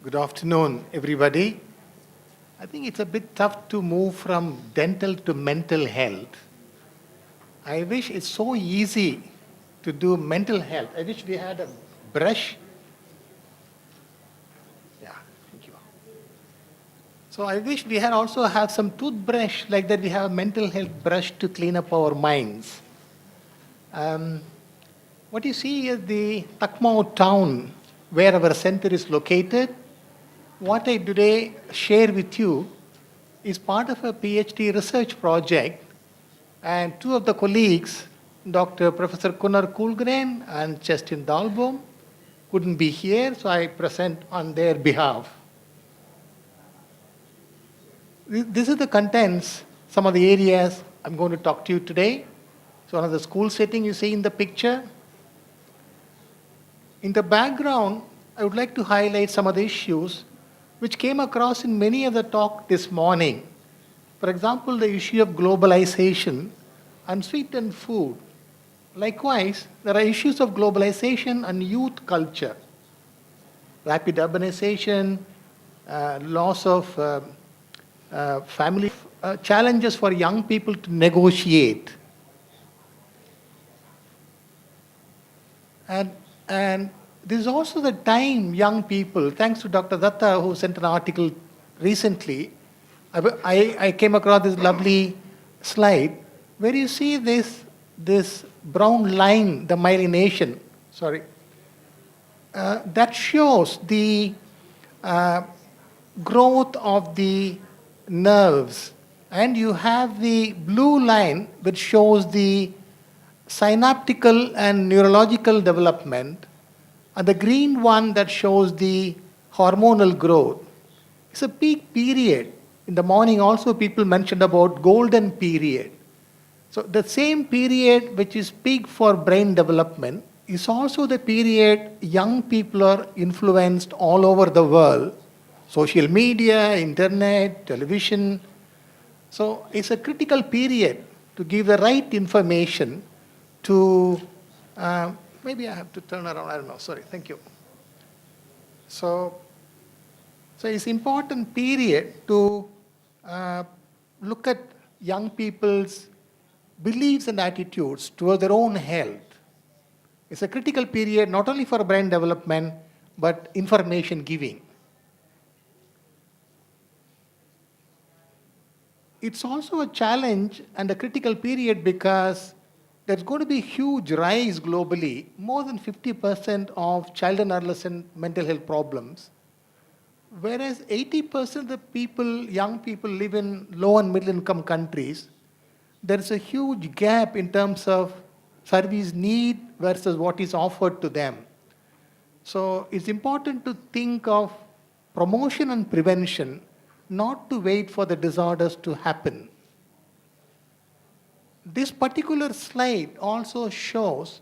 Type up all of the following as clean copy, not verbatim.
Good afternoon, everybody. I think it's a bit tough to move from dental to mental health. I wish it's so easy to do mental health. I wish we had a brush. Yeah, thank you. So I wish we had also have some toothbrush like that. We have a mental health brush to clean up our minds. Um, what you see is the Takmau town where our center is located. What I today share with you is part of a PhD research project, and two of the colleagues, Dr. Professor Kunar Kulgren and Justin Dahlbaum, couldn't be here, so I present on their behalf. This is the contents, some of the areas I'm going to talk to you today. So one of the school setting you see in the picture. In the background, I would like to highlight some of the issues which came across in many of the talk this morning. For example, the issue of globalization and sweetened food. Likewise, there are issues of globalization and youth culture, rapid urbanization, loss of family, challenges for young people to negotiate. And this is also the time young people, thanks to Dr. Datta who sent an article recently, I came across this lovely slide where you see this brown line, the myelination, that shows the growth of the nerves. And you have the blue line which shows the synaptical and neurological development, and the green one that shows the hormonal growth. It's a peak period. In the morning also people mentioned about golden period. So the same period which is peak for brain development is also the period young people are influenced all over the world. Social media, internet, television. So it's a critical period to give the right information to, maybe I have to turn around, I don't know, sorry, thank you. So it's important period to look at young people's beliefs and attitudes towards their own health. It's a critical period not only for brain development, but information giving. It's also a challenge and a critical period because there's going to be a huge rise globally, more than 50% of child and adolescent mental health problems. Whereas 80% of the people, young people live in low and middle income countries, there is a huge gap in terms of service need versus what is offered to them. So it's important to think of promotion and prevention, not to wait for the disorders to happen. This particular slide also shows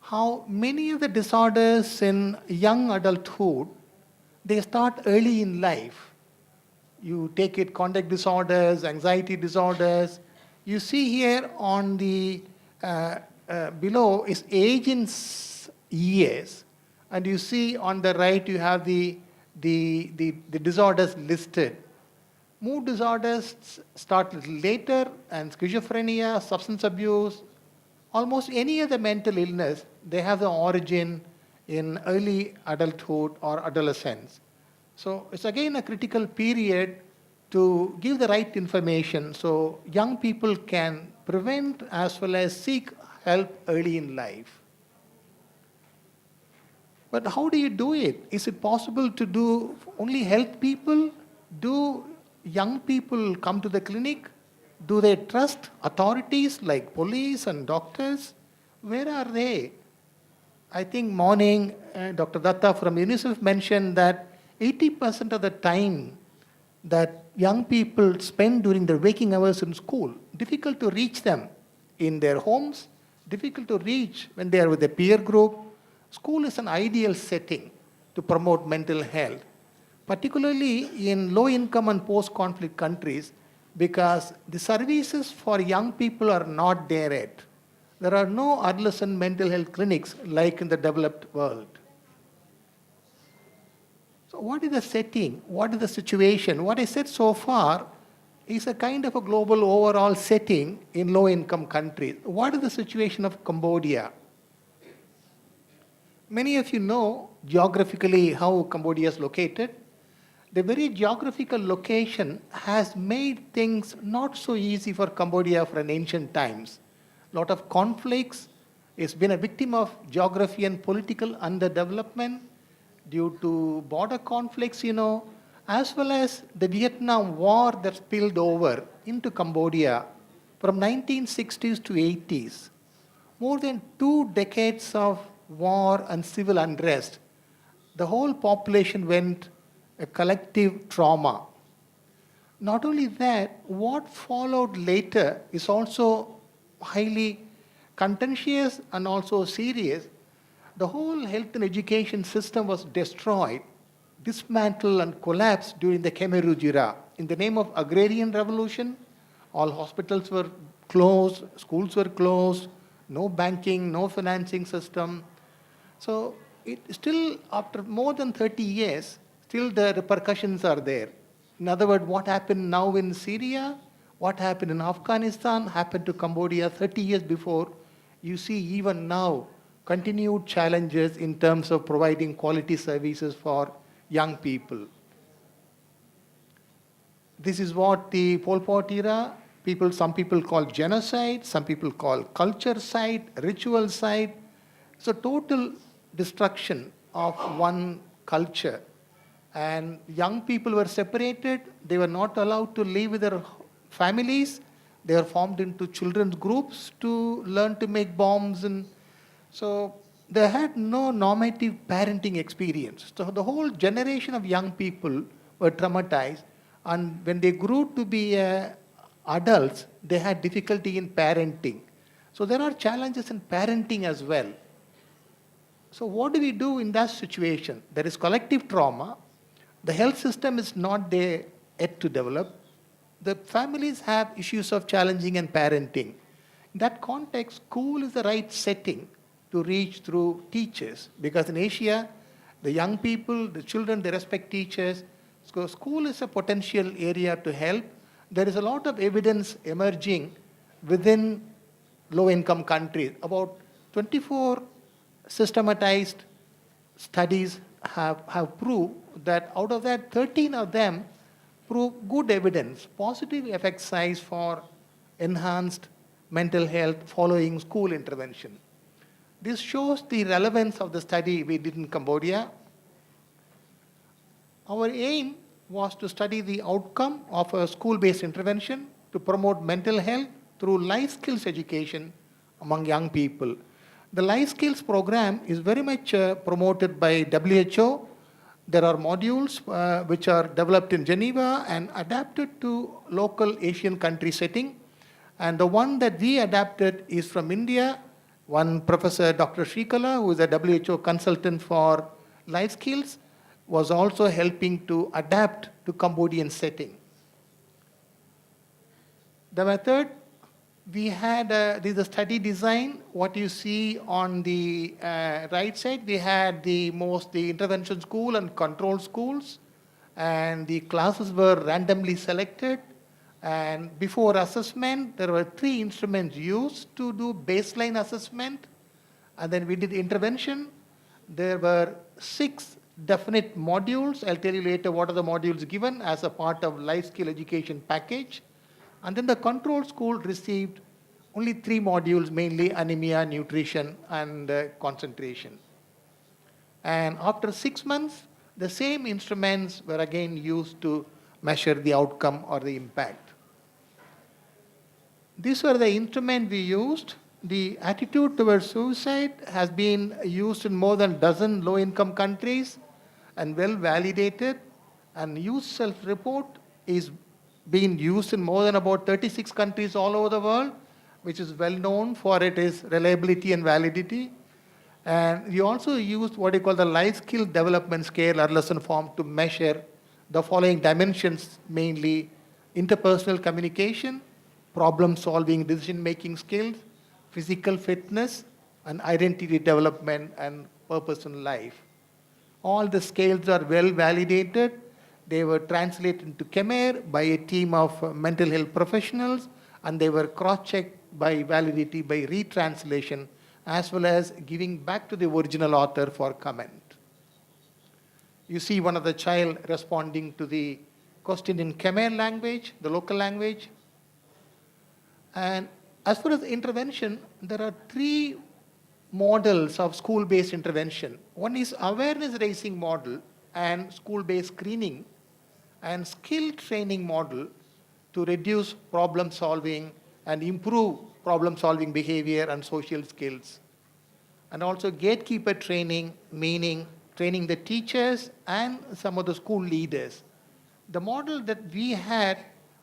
how many of the disorders in young adulthood, they start early in life. You take it, conduct disorders, anxiety disorders. You see here on the below is age in years, and you see on the right you have the disorders listed. Mood disorders start a little later, and schizophrenia, substance abuse, almost any other mental illness, they have the origin in early adulthood or adolescence. So it's again a critical period to give the right information so young people can prevent as well as seek help early in life. But how do you do it? Is it possible to do only help people? Do young people come to the clinic? Do they trust authorities like police and doctors? Where are they? I think morning, Dr. Datta from UNICEF mentioned that 80% of the time that young people spend during their waking hours in school, difficult to reach them in their homes, difficult to reach when they are with a peer group. School is an ideal setting to promote mental health, particularly in low-income and post-conflict countries, because the services for young people are not there yet. There are no adolescent mental health clinics like in the developed world. So, what is the setting? What is the situation? What I said so far is a kind of a global overall setting in low income countries. What is the situation of Cambodia? Many of you know geographically how Cambodia is located. The very geographical location has made things not so easy for Cambodia from ancient times. A lot of conflicts. It's been a victim of geography and political underdevelopment due to border conflicts, as well as the Vietnam War that spilled over into Cambodia from 1960s to 80s. More than 2 decades of war and civil unrest. The whole population went a collective trauma. Not only that, what followed later is also highly contentious and also serious. The whole health and education system was destroyed, dismantled, and collapsed during the Khmer Rouge era. In the name of agrarian revolution, all hospitals were closed, schools were closed, no banking, no financing system. So it still, after more than 30 years, still the repercussions are there. In other words, what happened now in Syria, what happened in Afghanistan, happened to Cambodia 30 years before. You see even now continued challenges in terms of providing quality services for young people. This is what the Pol Pot era, some people call genocide, some people call culture side, ritual side. So total destruction of one culture. And young people were separated. They were not allowed to live with their families. They were formed into children's groups to learn to make bombs. And so they had no normative parenting experience. So the whole generation of young people were traumatized. And when they grew to be adults, they had difficulty in parenting. So there are challenges in parenting as well. So what do we do in that situation? There is collective trauma. The health system is not there yet to develop. The families have issues of challenging and parenting. In that context, school is the right setting to reach through teachers. Because in Asia, the young people, the children, they respect teachers. So school is a potential area to help. There is a lot of evidence emerging within low-income countries. About 24 systematized studies have proved that out of that, 13 of them prove good evidence, positive effect size for enhanced mental health following school intervention. This shows the relevance of the study we did in Cambodia. Our aim was to study the outcome of a school-based intervention to promote mental health through life skills education among young people. The life skills program is very much promoted by WHO. There are modules which are developed in Geneva and adapted to local Asian country setting. And the one that we adapted is from India. One professor, Dr. Shrikala, who is a WHO consultant for life skills, was also helping to adapt to Cambodian setting. The method, we had this study design. What you see on the right side, we had the intervention school and control schools, and the classes were randomly selected. And before assessment, there were 3 instruments used to do baseline assessment, and then we did intervention. There were 6 definite modules. I'll tell you later what are the modules given as a part of life skill education package. And then the control school received only 3 modules, mainly anemia, nutrition, and concentration. And after 6 months, the same instruments were again used to measure the outcome or the impact. These were the instruments we used. The attitude towards suicide has been used in more than a dozen low-income countries and well validated. And youth self-report is being used in more than about 36 countries all over the world, which is well known for its reliability and validity. And we also used what we call the life skill development scale or lesson form to measure the following dimensions, mainly interpersonal communication, problem solving, decision making skills, physical fitness, and identity development and purpose in life. All the scales are well validated. They were translated into Khmer by a team of mental health professionals, and they were cross-checked by validity by retranslation, as well as giving back to the original author for comment. You see one of the child responding to the question in Khmer language, the local language. And as far as intervention, there are three models of school-based intervention. One is awareness-raising model and school-based screening and skill training model to reduce problem solving and improve problem solving behavior and social skills. And also gatekeeper training, meaning training the teachers and some of the school leaders. The model that we had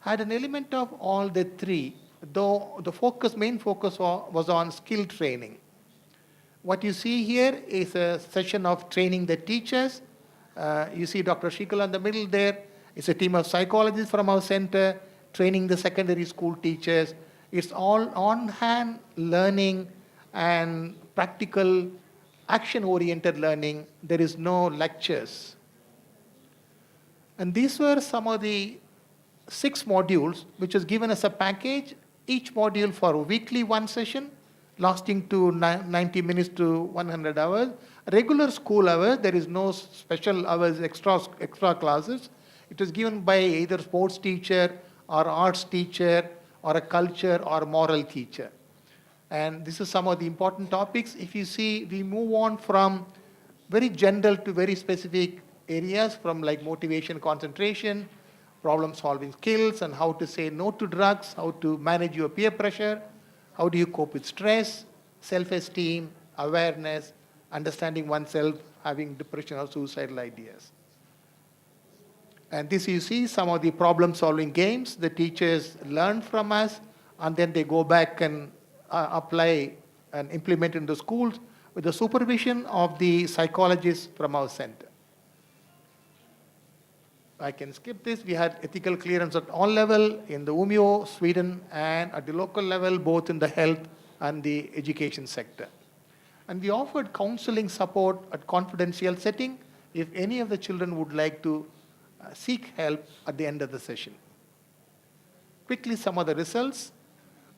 an element of all the three, though the main focus was on skill training. What you see here is a session of training the teachers. You see Dr. Shikala in the middle there. It's a team of psychologists from our center training the secondary school teachers. It's all on-hand learning and practical, action-oriented learning. There is no lectures. And these were some of the 6 modules which was given as a package, each module for a weekly one session, lasting to 90 minutes to 100 hours. Regular school hours, there is no special hours, extra classes. It was given by either sports teacher or arts teacher or a culture or moral teacher. And this is some of the important topics. If you see, we move on from very general to very specific areas, from like motivation, concentration, problem solving skills, and how to say no to drugs, how to manage your peer pressure, how do you cope with stress, self-esteem, awareness, understanding oneself, having depression or suicidal ideas. And this you see some of the problem-solving games the teachers learn from us, and then they go back and apply and implement in the schools with the supervision of the psychologists from our center. I can skip this. We had ethical clearance at all level in the Umeå, Sweden, and at the local level, both in the health and the education sector. And we offered counseling support at confidential setting if any of the children would like to seek help at the end of the session. Quickly, some of the results.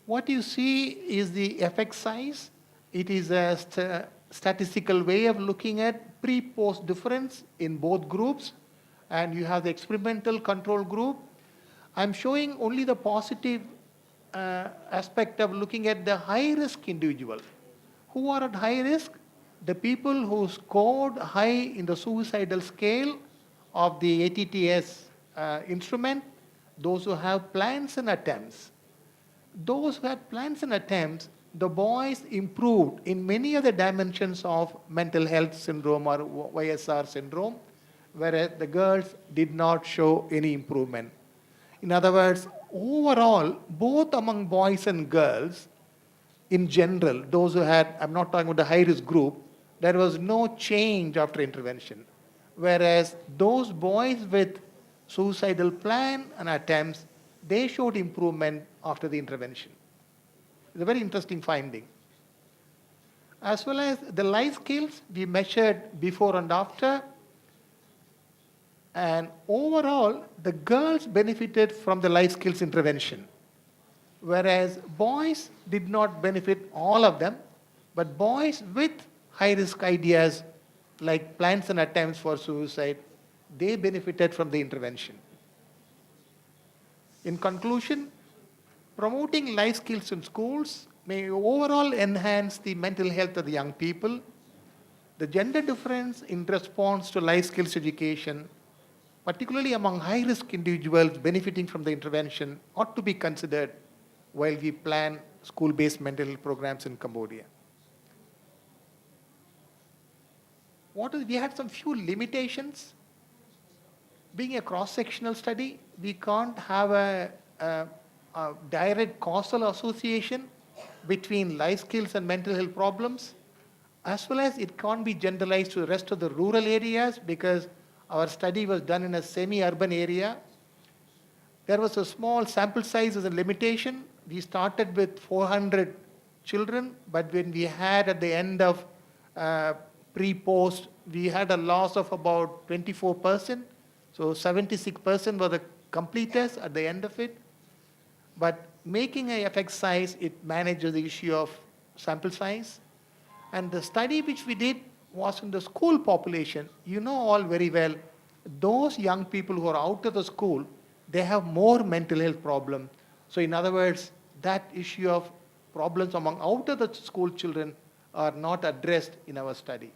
What you see is the effect size. It is a statistical way of looking at pre-post difference in both groups. And you have the experimental control group. I'm showing only the positive aspect of looking at the high-risk individual. Who are at high risk? The people who scored high in the suicidal scale of the ATTS instrument, those who have plans and attempts. Those who had plans and attempts, the boys improved in many of the dimensions of mental health syndrome or YSR syndrome, whereas the girls did not show any improvement. In other words, overall, both among boys and girls, in general, those who had, I'm not talking about the high-risk group, there was no change after intervention. Whereas those boys with suicidal plan and attempts, they showed improvement after the intervention. It's a very interesting finding. As well as the life skills, we measured before and after. And overall, the girls benefited from the life skills intervention, whereas boys did not benefit all of them, but boys with high-risk ideas like plans and attempts for suicide, they benefited from the intervention. In conclusion, promoting life skills in schools may overall enhance the mental health of the young people. The gender difference in response to life skills education, particularly among high-risk individuals benefiting from the intervention, ought to be considered while we plan school-based mental health programs in Cambodia. We had some few limitations. Being a cross-sectional study, we can't have a direct causal association between life skills and mental health problems, as well as it can't be generalized to the rest of the rural areas because our study was done in a semi-urban area. There was a small sample size as a limitation. We started with 400 children, but when we had at the end of pre-post we had a loss of about 24%. So 76% were the completers at the end of it. But making a effect size, it manages the issue of sample size. And the study which we did was in the school population. You know all very well, those young people who are out of the school, they have more mental health problem. So in other words, that issue of problems among out of the school children are not addressed in our study.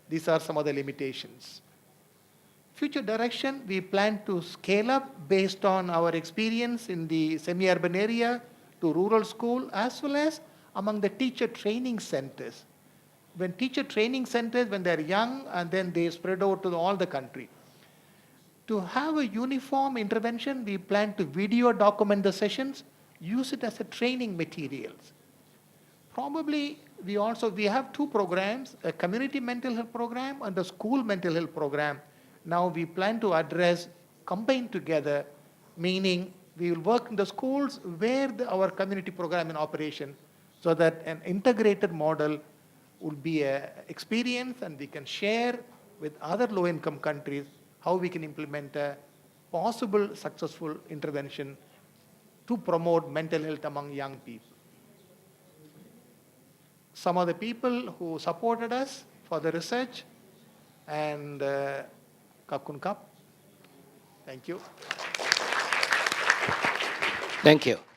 These are some of the limitations. Future direction, we plan to scale up based on our experience in the semi-urban area to rural school as well as among the teacher training centers. When teacher training centers, when they're young and then they spread out to all the country. To have a uniform intervention, we plan to video document the sessions, use it as a training materials. Probably we have two programs, a community mental health program and a school mental health program. Now we plan to address, combine together, meaning we will work in the schools where our community program in operation so that an integrated model will be an experience and we can share with other low-income countries how we can implement a possible successful intervention to promote mental health among young people. Some of the people who supported us for the research and Kakun Kap. Thank you. Thank you.